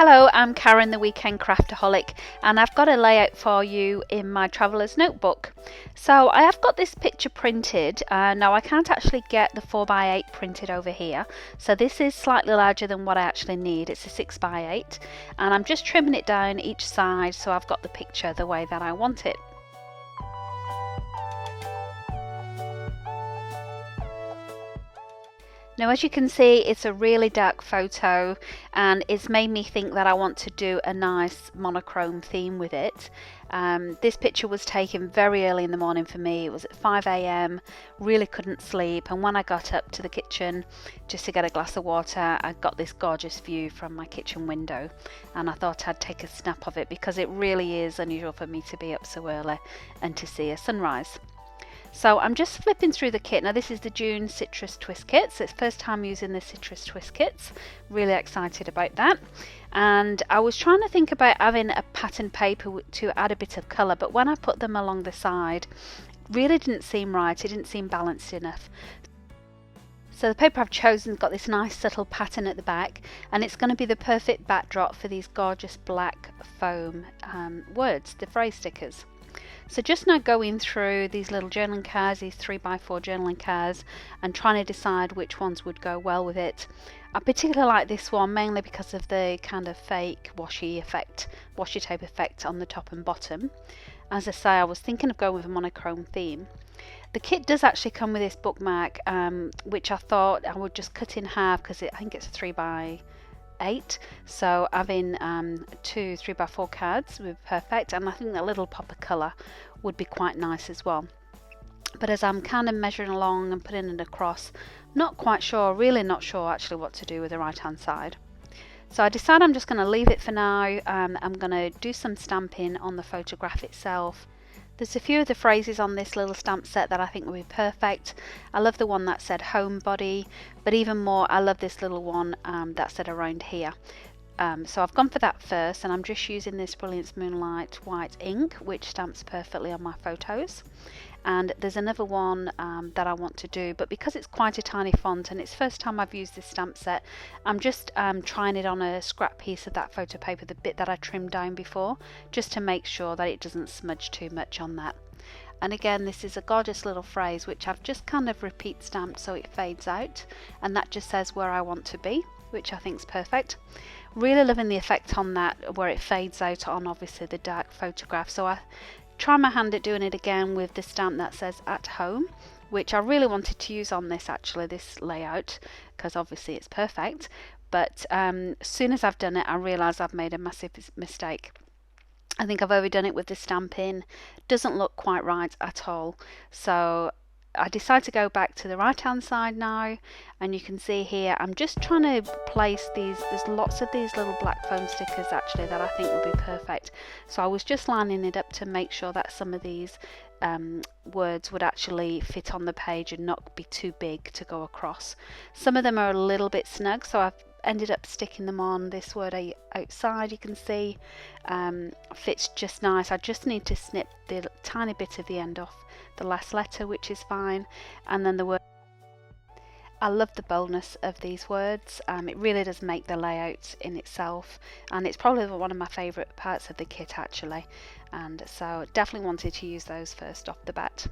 Hello, I'm Karen, the Weekend Craftaholic, and I've got a layout for you in my Traveller's Notebook. So I have got this picture printed. Now I can't actually get the 4x8 printed over here, so this is slightly larger than what I actually need. It's a 6x8, and I'm just trimming it down each side so I've got the picture the way that I want it. Now, as you can see, it's a really dark photo, and it's made me think that I want to do a nice monochrome theme with it. This picture was taken very early in the morning for me. It was at 5 a.m, really couldn't sleep, and when I got up to the kitchen just to get a glass of water, I got this gorgeous view from my kitchen window, and I thought I'd take a snap of it because it really is unusual for me to be up so early and to see a sunrise. So I'm just flipping through the kit. Now this is the June Citrus Twist Kit, so it's first time using the Citrus Twist Kits. Really excited about that. And I was trying to think about having a pattern paper to add a bit of colour, but when I put them along the side, it really didn't seem right. It didn't seem balanced enough. So the paper I've chosen has got this nice subtle pattern at the back, and it's going to be the perfect backdrop for these gorgeous black foam words, the phrase stickers. So just now going through these little journaling cards, these 3x4 journaling cards, and trying to decide which ones would go well with it. I particularly like this one mainly because of the kind of fake washi tape effect on the top and bottom. As I say, I was thinking of going with a monochrome theme. The kit does actually come with this bookmark, which I thought I would just cut in half because I think it's a 3x8, so having two 3x4 cards would be perfect, and I think that little pop of colour would be quite nice as well. But as I'm kind of measuring along and putting it across, not quite sure, really not sure actually what to do with the right hand side. So I decided I'm just going to leave it for now. I'm going to do some stamping on the photograph itself. There's a few of the phrases on this little stamp set that I think will be perfect. I love the one that said homebody, but even more I love this little one that said around here. So I've gone for that first, and I'm just using this Brilliance Moonlight white ink, which stamps perfectly on my photos. And there's another one that I want to do, but because it's quite a tiny font and it's the first time I've used this stamp set, I'm just trying it on a scrap piece of that photo paper, the bit that I trimmed down before, just to make sure that it doesn't smudge too much on that. And again, this is a gorgeous little phrase which I've just kind of repeat stamped so it fades out, and that just says where I want to be, which I think is perfect. Really loving the effect on that where it fades out on obviously the dark photograph. So I try my hand at doing it again with the stamp that says at home, which I really wanted to use on this layout because obviously it's perfect, but as soon as I've done it I realise I've made a massive mistake. I think I've overdone it with the stamping. Doesn't look quite right at all, so I decided to go back to the right hand side now, and you can see here I'm just trying to place these, there's lots of these little black foam stickers actually that I think will be perfect. So I was just lining it up to make sure that some of these words would actually fit on the page and not be too big to go across. Some of them are a little bit snug, so I've ended up sticking them on. This word outside, you can see, fits just nice. I just need to snip the tiny bit of the end off the last letter, which is fine, and then the word. I love the boldness of these words. It really does make the layout in itself, and it's probably one of my favourite parts of the kit actually, and so definitely wanted to use those first off the bat.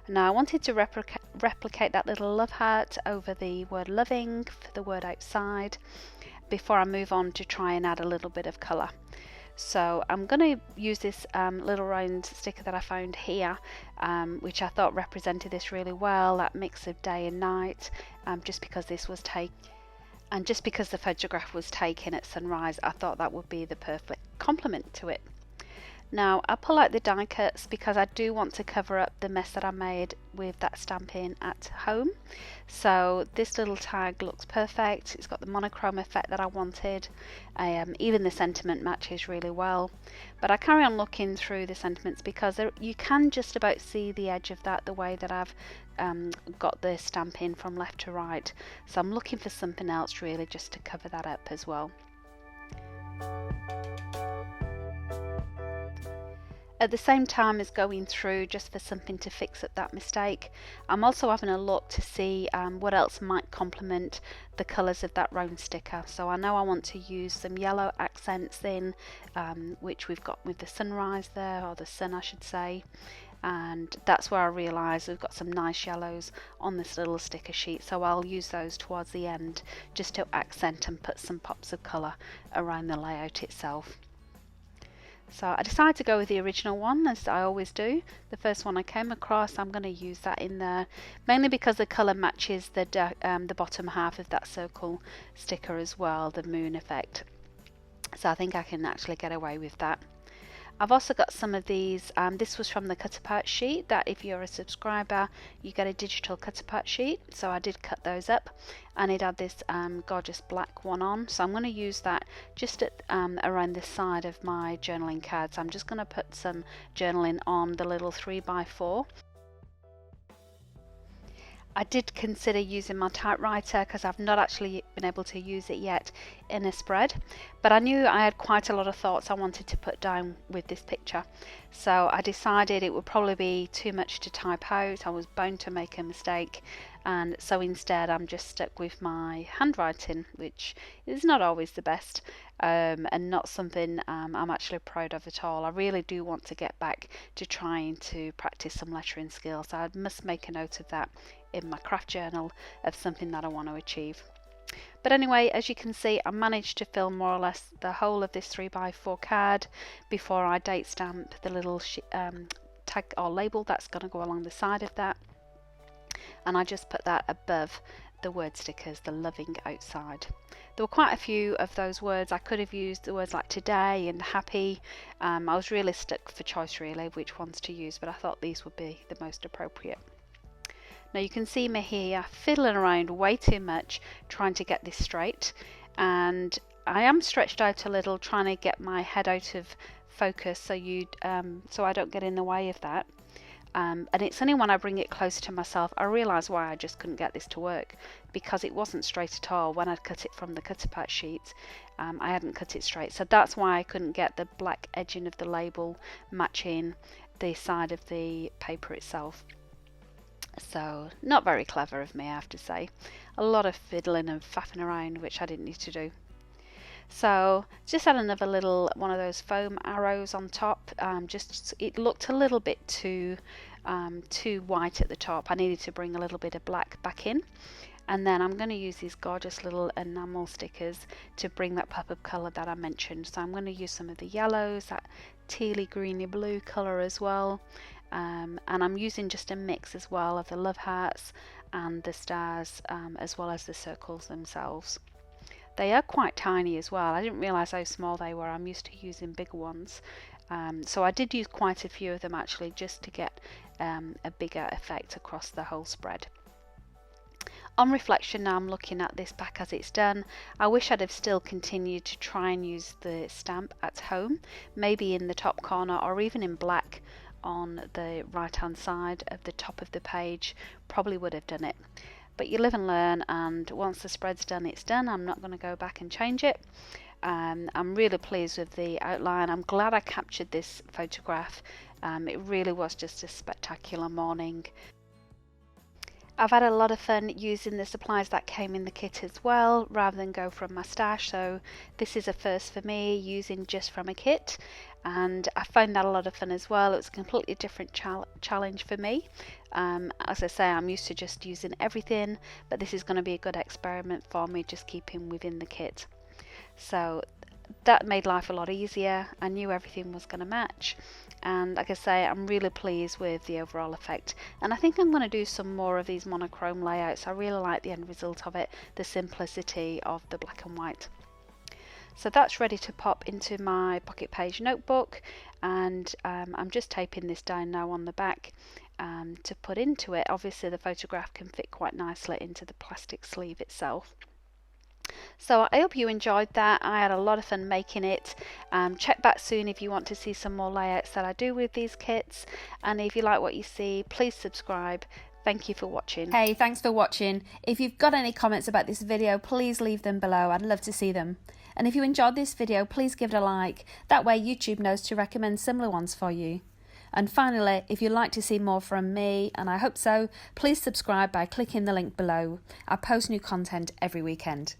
Now I wanted to replicate that little love heart over the word loving for the word outside before I move on to try and add a little bit of colour. So I'm going to use this little round sticker that I found here, which I thought represented this really well, that mix of day and night, just because this was taken, and just because the photograph was taken at sunrise, I thought that would be the perfect complement to it. Now I pull out the die cuts because I do want to cover up the mess that I made with that stamping at home. So this little tag looks perfect. It's got the monochrome effect that I wanted. Even the sentiment matches really well. But I carry on looking through the sentiments because you can just about see the edge of that the way that I've got the stamping from left to right. So I'm looking for something else really just to cover that up as well. At the same time as going through just for something to fix up that mistake, I'm also having a look to see what else might complement the colours of that round sticker. So I know I want to use some yellow accents in, which we've got with the sunrise there, or the sun I should say, and that's where I realised we've got some nice yellows on this little sticker sheet, so I'll use those towards the end just to accent and put some pops of colour around the layout itself. So I decided to go with the original one, as I always do. The first one I came across, I'm going to use that in there, mainly because the colour matches the bottom half of that circle sticker as well, the moon effect. So I think I can actually get away with that. I've also got some of these, this was from the cut apart sheet, that if you're a subscriber you get a digital cut apart sheet, so I did cut those up, and it had this gorgeous black one on, so I'm going to use that just at, around the side of my journaling card. So I'm just going to put some journaling on the little 3x4. I did consider using my typewriter because I've not actually been able to use it yet in a spread, but I knew I had quite a lot of thoughts I wanted to put down with this picture, so I decided it would probably be too much to type out. I was bound to make a mistake, and so instead I'm just stuck with my handwriting, which is not always the best, and not something I'm actually proud of at all. I really do want to get back to trying to practice some lettering skills, so I must make a note of that in my craft journal of something that I want to achieve. But anyway, as you can see, I managed to fill more or less the whole of this 3x4 card before I date stamp the little tag or label that's going to go along the side of that, and I just put that above the word stickers, the loving outside. There were quite a few of those words. I could have used the words like today and happy. I was really stuck for choice really which ones to use, but I thought these would be the most appropriate. Now you can see me here fiddling around way too much trying to get this straight, and I am stretched out a little trying to get my head out of focus so I don't get in the way of that. And it's only when I bring it closer to myself I realise why I just couldn't get this to work, because it wasn't straight at all. When I'd cut it from the cut apart sheet, I hadn't cut it straight, so that's why I couldn't get the black edging of the label matching the side of the paper itself. So not very clever of me, I have to say. A lot of fiddling and faffing around which I didn't need to do. So just add another little one of those foam arrows on top. Just it looked a little bit too white at the top. I needed to bring a little bit of black back in, and then I'm going to use these gorgeous little enamel stickers to bring that pop of colour that I mentioned. So I'm going to use some of the yellows, that tealy greeny blue colour as well, and I'm using just a mix as well of the love hearts and the stars, as well as the circles themselves. They are quite tiny as well. I didn't realise how small they were. I'm used to using bigger ones. So I did use quite a few of them actually, just to get a bigger effect across the whole spread. On reflection now, I'm looking at this back as it's done. I wish I'd have still continued to try and use the stamp at home, maybe in the top corner or even in black on the right hand side of the top of the page. Probably would have done it. But you live and learn, and once the spread's done, it's done. I'm not going to go back and change it. I'm really pleased with the outline. I'm glad I captured this photograph. It really was just a spectacular morning. I've had a lot of fun using the supplies that came in the kit as well, rather than go from my stash, so this is a first for me, using just from a kit, and I found that a lot of fun as well. It was a completely different challenge for me. As I say, I'm used to just using everything, but this is going to be a good experiment for me, just keeping within the kit. So that made life a lot easier. I knew everything was going to match, and like I say, I'm really pleased with the overall effect, and I think I'm going to do some more of these monochrome layouts. I really like the end result of it, the simplicity of the black and white. So that's ready to pop into my pocket page notebook, and I'm just taping this down now on the back to put into it. Obviously the photograph can fit quite nicely into the plastic sleeve itself. So I hope you enjoyed that. I had a lot of fun making it. Check back soon if you want to see some more layouts that I do with these kits, and if you like what you see, please subscribe. Thank you for watching. Hey, thanks for watching. If you've got any comments about this video, please leave them below. I'd love to see them. And if you enjoyed this video, please give it a like. That way YouTube knows to recommend similar ones for you. And finally, if you'd like to see more from me, and I hope so, please subscribe by clicking the link below. I post new content every weekend.